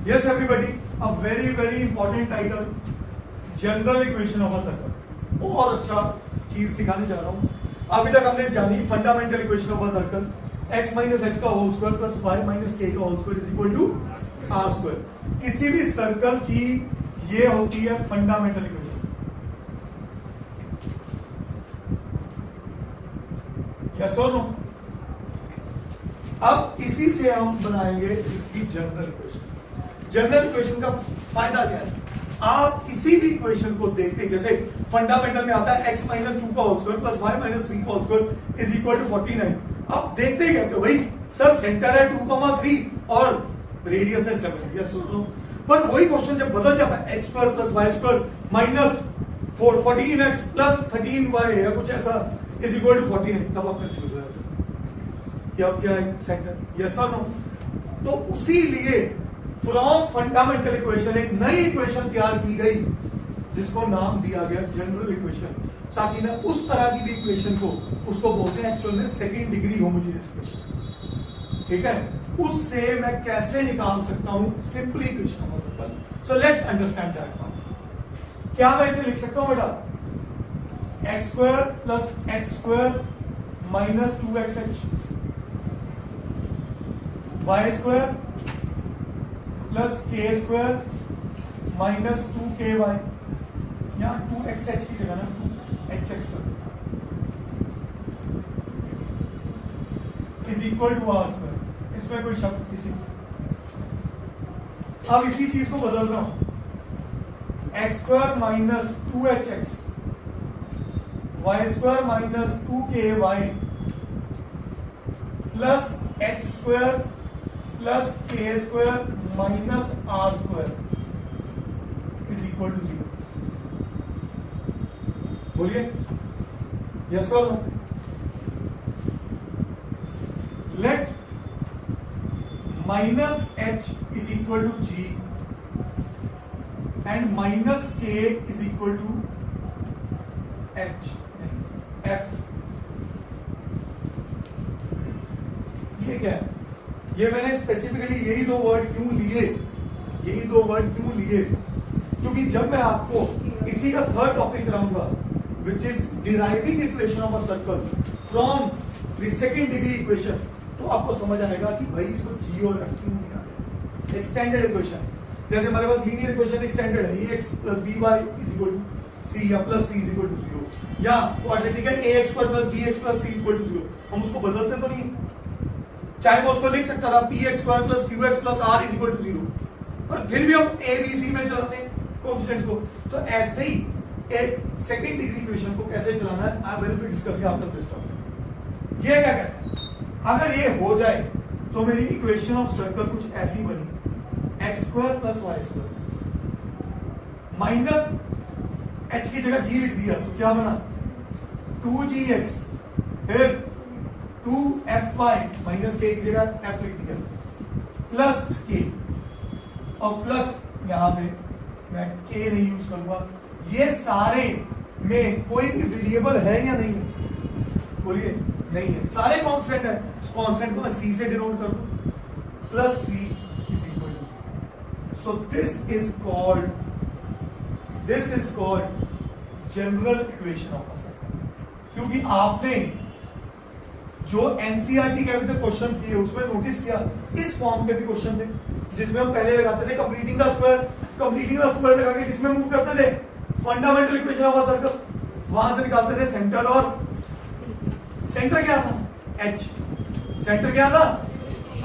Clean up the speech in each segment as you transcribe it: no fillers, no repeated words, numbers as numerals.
Yes, everybody, a very very important title, general equation of a circle. बहुत अच्छा चीज सिखाने जा रहा हूं। अभी तक हमने जानी fundamental equation of a circle, x minus h का whole square plus y minus k का whole square is equal to r square. किसी भी सर्कल की ये होती है फंडामेंटल इक्वेशन। यस और नो? अब इसी से हम बनाएंगे इसकी जनरल इक्वेशन। जनरल इक्वेशन का फायदा क्या है? आप किसी भी इक्वेशन को देखते, जैसे फंडामेंटल में आता है x माइनस टू का whole square plus y minus three का whole square is equal to 49। अब देखते क्या कि भाई सर सेंटर है 2,3 और रेडियस है 7। यस सुन लो, पर वही क्वेश्चन जब बदल जाता है x square plus y square minus 14x plus 13y या कुछ ऐसा इज इक्वल टू 49, तब आप कंफ्यूज हो जाते हैं क्या है सेंटर। यस और नो? तो उसी लिए फ्रॉम फंडामेंटल इक्वेशन एक नई इक्वेशन तैयार की गई जिसको नाम दिया गया जनरल इक्वेशन, ताकि मैं उस तरह की भी इक्वेशन को, उसको बोलते हैं एक्चुअल में सेकंड डिग्री होमोजेनियस इक्वेशन, ठीक है, उससे मैं कैसे निकाल सकता हूं simply equation of circle. So let's understand that. क्या मैं इसे लिख सकता हूं बेटा? X square plus x square minus 2xh, y square plus k square minus 2ky, यहां 2xh की जगह ना 2hx is equal to r square. इसमें कोई शब्द किसी, अब इसी चीज को बदल रहा हूं, x square minus 2hx, y square minus 2ky plus h square plus k square minus r square is equal to 0। बोलिए यस और no? Let minus h is equal to g and minus k is equal to h f. ये क्या है? ये मैंने specifically यही दो word क्यों लिए, क्योंकि जब मैं आपको इसी का थर्ड टॉपिक कराऊंगा which is deriving equation of a circle from the second degree equation, तो आपको समझ आएगा कि भाई इसको जी और एफ क्यों लिखा गया। एक्सटेंडेड इक्वेशन, जैसे हमारे पास लीनियर इक्वेशन एक्सटेंडेड है, ax plus by is equal to c या plus c is equal to 0, या क्वाड्रेटिक है ax square plus bx plus c equal to 0। हम उसको बदलते तो नहीं, चाहे मैं उसको लिख सकता था px square plus qx plus r is equal to 0, पर फिर भी हम a b c में चलाते हैं कोएफिशिएंट्स को। तो ऐसे ही एक सेकंड डिग्री इक्वेशन को कैसे चलाना है, I will be discussing after this topic. ये क्या कहते हैं? अगर ये हो जाए तो मेरी इक्वेशन ऑफ सर्कल कुछ ऐसी बनी, x square plus y square minus h की जगह g लिख दिया तो क्या बना? 2gx, फिर 2fy माइनस के की जगह f लिख दिया प्लस k, और प्लस यहां पे मैं k नहीं यूज करूंगा। ये सारे में कोई भी वेरिएबल है या नहीं है? बोलिए नहीं है, सारे कांस्टेंट है। कांस्टेंट को मैं c से डिनोट कर दूं, plus c is equal to, so this is called general equation of a circle. क्योंकि आपने जो एनसीईआरटी के अभी तक क्वेश्चंस दिए उसमें नोटिस किया इस फॉर्म के भी क्वेश्चन थे, जिसमें हम पहले लगाते थे कंप्लीटिंग द स्क्वायर लगा के जिसमें मूव करते थे fundamental equation of a circle, वहां से निकालते थे सेंटर, और सेंटर क्या था? h। सेंटर क्या था?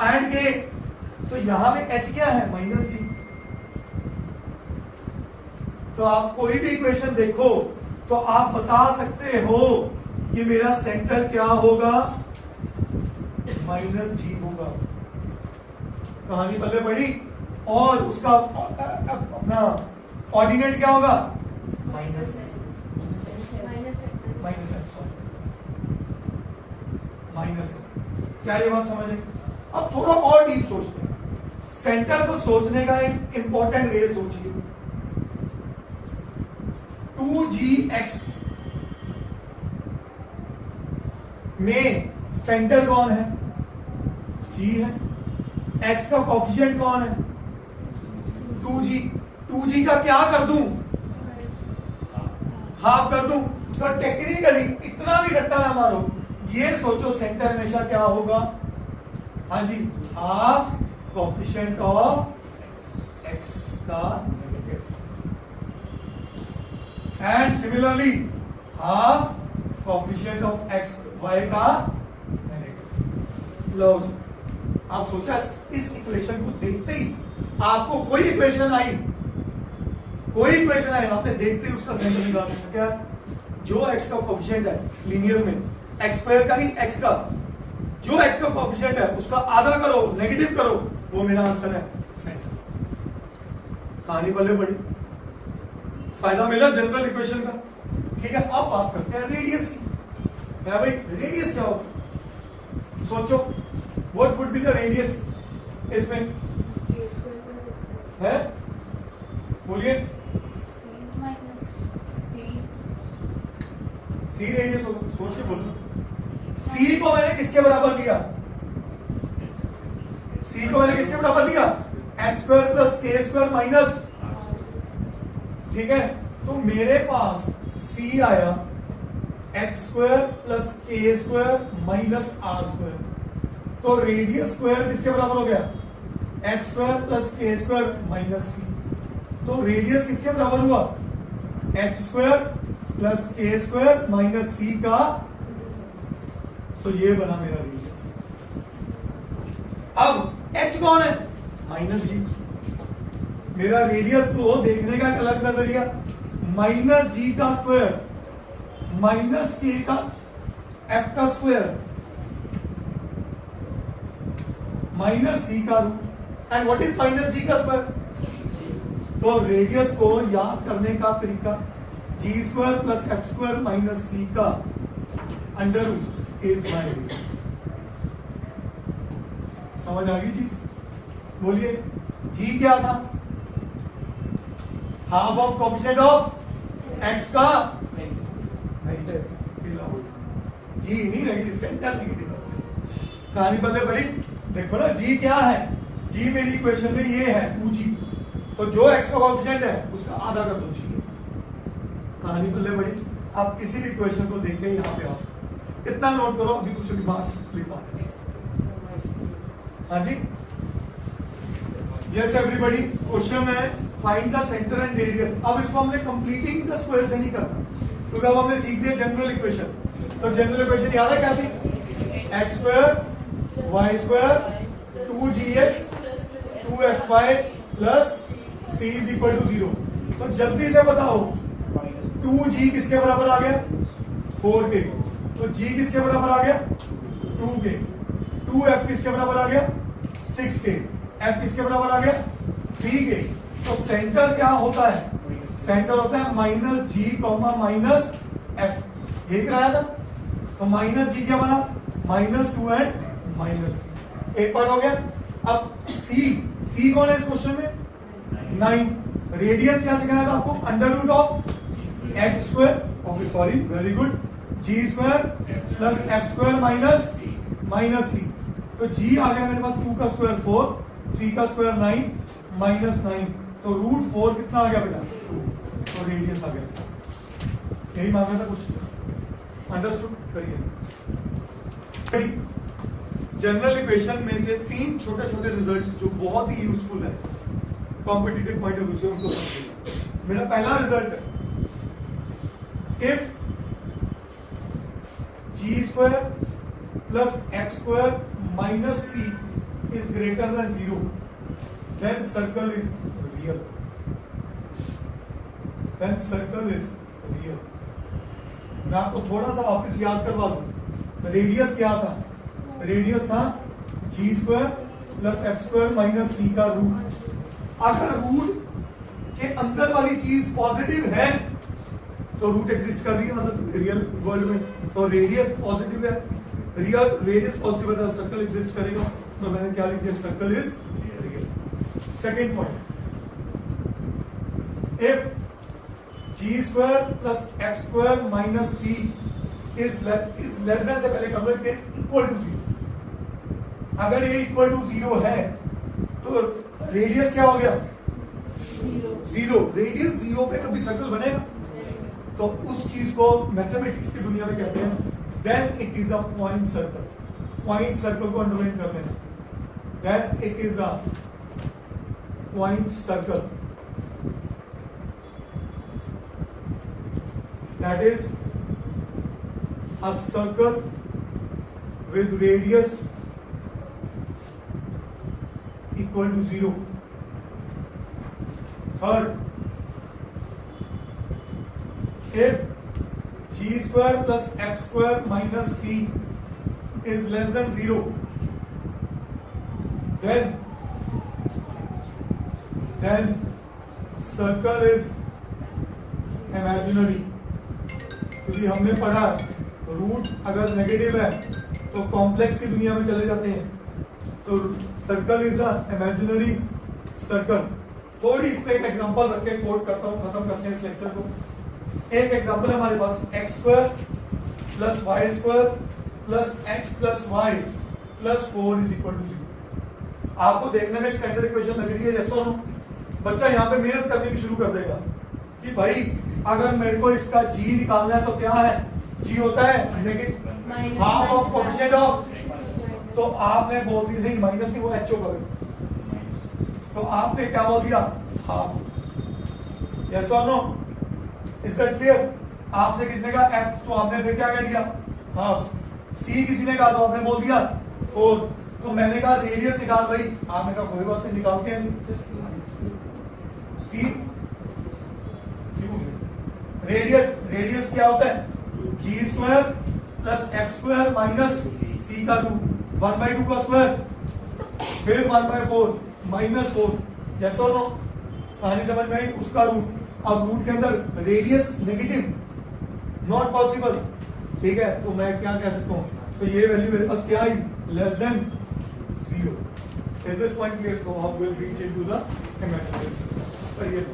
एंड के। तो यहां में h क्या है? माइनस जी। तो आप कोई भी इक्वेशन देखो तो आप बता सकते हो कि मेरा सेंटर क्या होगा? माइनस जी होगा। कहानी पहले पढ़ी, और उसका अपना ऑर्डिनेट क्या होगा? माइनस क्या ये बात समझ? अब थोड़ा और डीप सोचते हैं। सेंटर को सोचने का एक इंपॉर्टेंट वे सोचिए, 2gx में सेंटर कौन है? g है। x का कोफिशिएंट कौन है? 2g का क्या कर दूं, हाफ कर दूं। तो टेक्निकली इतना भी रट्टा ना मारो, ये सोचो सेंटर हमेशा क्या होगा, हाँ जी, हाफ कोएफिशिएंट ऑफ x का negative and similarly half coefficient of x y का नेगेटिव। लो जी, आप सोचा इस इक्वेशन को देखते ही आपको कोई इक्वेशन आई, आपने देखते ही उसका सेंटर निकाल दिया। क्या जो x का कोएफिशिएंट है लीनियर में, x स्क्वायर का नहीं, x का जो x का कोएफिशिएंट है उसका आधा करो, नेगेटिव करो, वो मेरा आंसर है सेंटर। कहानी पल्ले पड़ी, फायदा मिला जनरल इक्वेशन का। ठीक है, अब बात करते हैं रेडियस की। क्या भाई रेडियस क्या होगा, सोचो what would be the radius इसमें है, बोलिए। सी रेडियस होगा, सोच के बोलो। सी को मैंने किसके बराबर लिया, सी को मैंने किसके बराबर लिया, x square plus k square minus, ठीक है, तो मेरे पास सी आया x square plus k square minus r square. तो रेडियस स्क्वायर किसके बराबर हो गया, x square plus k square minus c. तो रेडियस किसके बराबर हुआ, x square plus k square minus सी का। तो ये बना मेरा रेडियस। अब एच कौन है, माइनस जी। मेरा रेडियस को देखने का एक अलग नजरिया, माइनस जी का स्क्वायर माइनस के का एफ का स्क्वायर माइनस सी का root. And what is minus G का स्क्वायर, तो रेडियस को याद करने का तरीका G square plus F square minus सी का under root is my radius. समझ आ गई चीज, बोलिए। जी क्या था, half of coefficient of X का जी नहीं नेगेटिव, सेंटर नेगेटिव। कहानी बदले बड़ी, देखो ना जी क्या है, जी मेरी इक्वेशन में ये है 2g, तो जो एक्स का कोएफिशिएंट है उसका आधा कर दो जी। कहानी बदले बड़ी, आप किसी भी इक्वेशन को देख के यहां पे आ सकते, इतना नोट करो, अभी कुछ दिमाग से लिखवा। हाँ जी, यस एवरीबॉडी, क्वेश्चन है find the centre and radius. अब इसको हमने कंप्लीटिंग द स्क्वायर से नहीं करना, क्योंकि अब हमने सीख लिया जनरल इक्वेशन। तो जनरल इक्वेशन याद है क्या थी, x square y square 2gx 2fy plus c is equal to 0। तो जल्दी से बताओ 2g किसके बराबर आ गया, 4k। तो g किसके बराबर आ गया, 2k। 2f किसके बराबर आ गया, 6k। f किसके बराबर आ गया, 3k। तो सेंटर क्या होता है, सेंटर होता है माइनस जी कॉमा माइनस एफ, यही कराया था। तो माइनस जी क्या बना, -2 एंड माइनस, एक पार्ट हो गया। अब सी कौन है इस क्वेश्चन में, 9। रेडियस क्या सिखाया था आपको, under root of x square, okay sorry very good, g square plus F square minus c. तो जी आ गया मेरे पास 2 का स्क्वायर 4, 3 का स्क्वायर 9 -9, तो √4 कितना आ गया बेटा, 2। तो रेडियस आ गया, यही मांगा था कुछ, अंडरस्टूड करिए। जनरल इक्वेशन में से 3 छोटे छोटे रिजल्ट्स जो बहुत ही यूजफुल है कॉम्पिटिटिव पॉइंट ऑफ व्यू से, उनको समझिएगा। मेरा पहला रिजल्ट है, if g square plus F square minus c is greater than 0, then circle is real. Then circle is real. मैं आपको थोड़ा सा वापस याद करवा दूं, रेडियस क्या था, रेडियस था g square plus F square minus सी का रूट। अगर रूट के अंदर वाली चीज पॉजिटिव है तो रूट एग्जिस्ट कर रही है, मतलब रियल वर्ल्ड में, तो रेडियस पॉजिटिव है, रियल रेडियस पॉजिटिव है तो सर्कल एग्जिस्ट करेगा। तो मैंने क्या लिख दिया, circle is real. Second point, if g square plus F square minus c is less than से पहले कर लो, इक्वल टू 0। अगर ये इक्वल टू 0 है तो रेडियस क्या हो गया, जीरो, रेडियस जीरो पे कभी सर्कल बनेगा? तो उस चीज को मैथमेटिक्स की दुनिया में कहते हैं then it is a point circle. Point circle को अंडरलाइन कर लेना, then it is a point circle, that is a circle with radius equal to 0. Third, if g square plus f square minus c is less than 0, then circle is imaginary। क्योंकि हमने पढ़ा root अगर negative है तो complex की दुनिया में चले जाते हैं, तो circle is a imaginary circle. थोड़ी इस पे एक एग्जांपल रख के कोट करता हूं, खत्म करते हैं इस लेक्चर को। एक एग्जांपल है हमारे पास x square plus y square plus x plus y plus 4 is equal to 0। आपको देखने में स्टैंडर्ड इक्वेशन लग रही है जैसा नो, बच्चा यहाँ पे मेहनत करनी भी शुरू कर देगा कि भाई अगर मेरे को इसका g निकालना है तो क्या है, g होता है negative half of coefficient of, तो आपने बोल दिया नहीं माइनस नहीं, वो एच होगा, तो आपने क्या बोल दिया हाफ। यस और नो, इज दैट क्लियर? आपसे किसने कहा f, तो आपने फिर क्या कह दिया हाफ। c किसी ने कहा तो आपने बोल दिया 4, तो मैंने कहा रेडियस निकाल भाई, आपने कहा कोई बात नहीं निकालते हैं। c रेडियस क्या होता है, g square plus F square minus सी का रूट, 1/2 का स्क्वायर फिर 1/4 माइनस 4। जैसा नो कहानी समझ में आई, उसका रूट। अब रूट के अंदर रेडियस नेगेटिव, नॉट पॉसिबल, ठीक है, तो मैं क्या कह सकता हूं, तो ये वैल्यू मेरे पास क्या आई, less than 0। Is this point clear? तो आप will reach into the imaginary circle.